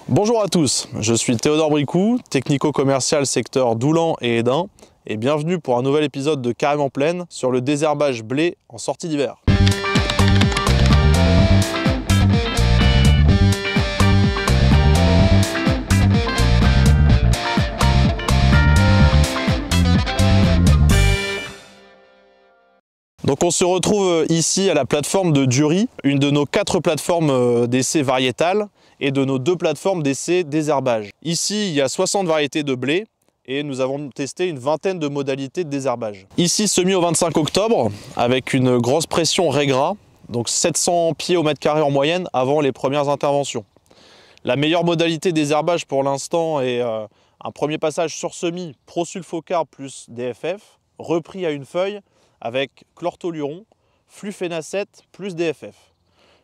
Bonjour à tous, je suis Théodore Bricou, technico-commercial secteur Doulan et Hesdin, et bienvenue pour un nouvel épisode de Carême en Plaine sur le désherbage blé en sortie d'hiver. Donc on se retrouve ici à la plateforme de Dury, une de nos 4 plateformes d'essai variétales et de nos 2 plateformes d'essai désherbage. Ici, il y a 60 variétés de blé et nous avons testé une vingtaine de modalités de désherbage. Ici, semis au 25 octobre, avec une grosse pression régras, donc 700 pieds au mètre carré en moyenne avant les premières interventions. La meilleure modalité de désherbage pour l'instant est un premier passage sur semis prosulfocarbe plus DFF, repris à une feuille, avec chlortoluron, flufénacette plus DFF.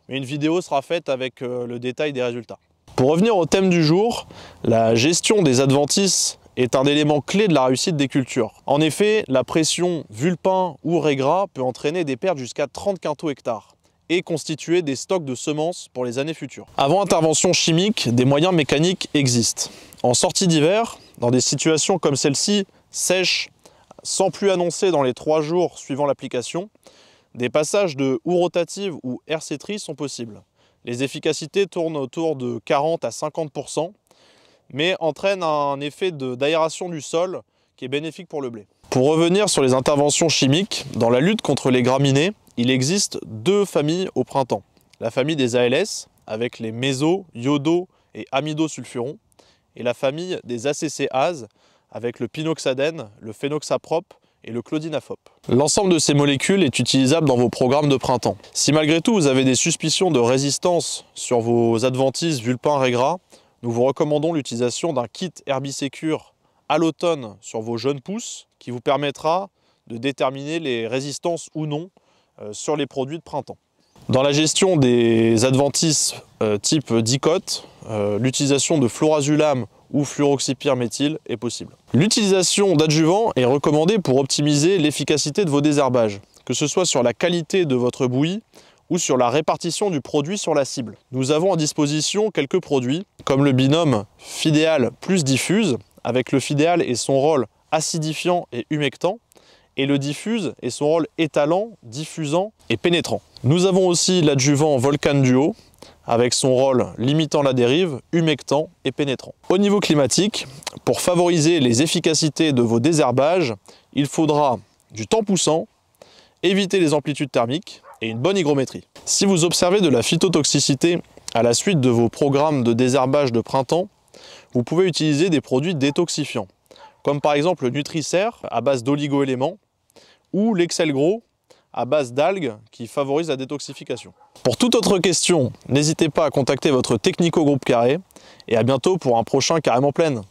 Mais une vidéo sera faite avec le détail des résultats. Pour revenir au thème du jour, la gestion des adventices est un élément clé de la réussite des cultures. En effet, la pression vulpin ou régras peut entraîner des pertes jusqu'à 30 quintaux hectares et constituer des stocks de semences pour les années futures. Avant intervention chimique, des moyens mécaniques existent. En sortie d'hiver, dans des situations comme celle-ci, sèches, sans pluie annoncée dans les 3 jours suivant l'application, des passages de houe rotative ou RC-tri sont possibles. Les efficacités tournent autour de 40 à 50%, mais entraînent un effet d'aération du sol qui est bénéfique pour le blé. Pour revenir sur les interventions chimiques, dans la lutte contre les graminées, il existe 2 familles au printemps. La famille des ALS, avec les méso, iodo et amidosulfuron, et la famille des ACCase, avec le pinoxadène, le phénoxaprop et le clodinafop. L'ensemble de ces molécules est utilisable dans vos programmes de printemps. Si malgré tout vous avez des suspicions de résistance sur vos adventices vulpin régras, nous vous recommandons l'utilisation d'un kit Herbisécure à l'automne sur vos jeunes pousses qui vous permettra de déterminer les résistances ou non sur les produits de printemps. Dans la gestion des adventices type dicote, l'utilisation de florazulam ou fluoroxypyr-méthyle est possible. L'utilisation d'adjuvants est recommandée pour optimiser l'efficacité de vos désherbages, que ce soit sur la qualité de votre bouillie ou sur la répartition du produit sur la cible. Nous avons à disposition quelques produits, comme le binôme Fidéal plus Diffuse, avec le Fidéal et son rôle acidifiant et humectant, et le Diffuse et son rôle étalant, diffusant et pénétrant. Nous avons aussi l'adjuvant Volcan Duo, avec son rôle limitant la dérive, humectant et pénétrant. Au niveau climatique, pour favoriser les efficacités de vos désherbages, il faudra du temps poussant, éviter les amplitudes thermiques et une bonne hygrométrie. Si vous observez de la phytotoxicité à la suite de vos programmes de désherbage de printemps, vous pouvez utiliser des produits détoxifiants, comme par exemple le Nutricer à base d'oligo-éléments ou l'Excel Gros à base d'algues qui favorisent la détoxification. Pour toute autre question, n'hésitez pas à contacter votre technico groupe Carré et à bientôt pour un prochain Carême en Plaine.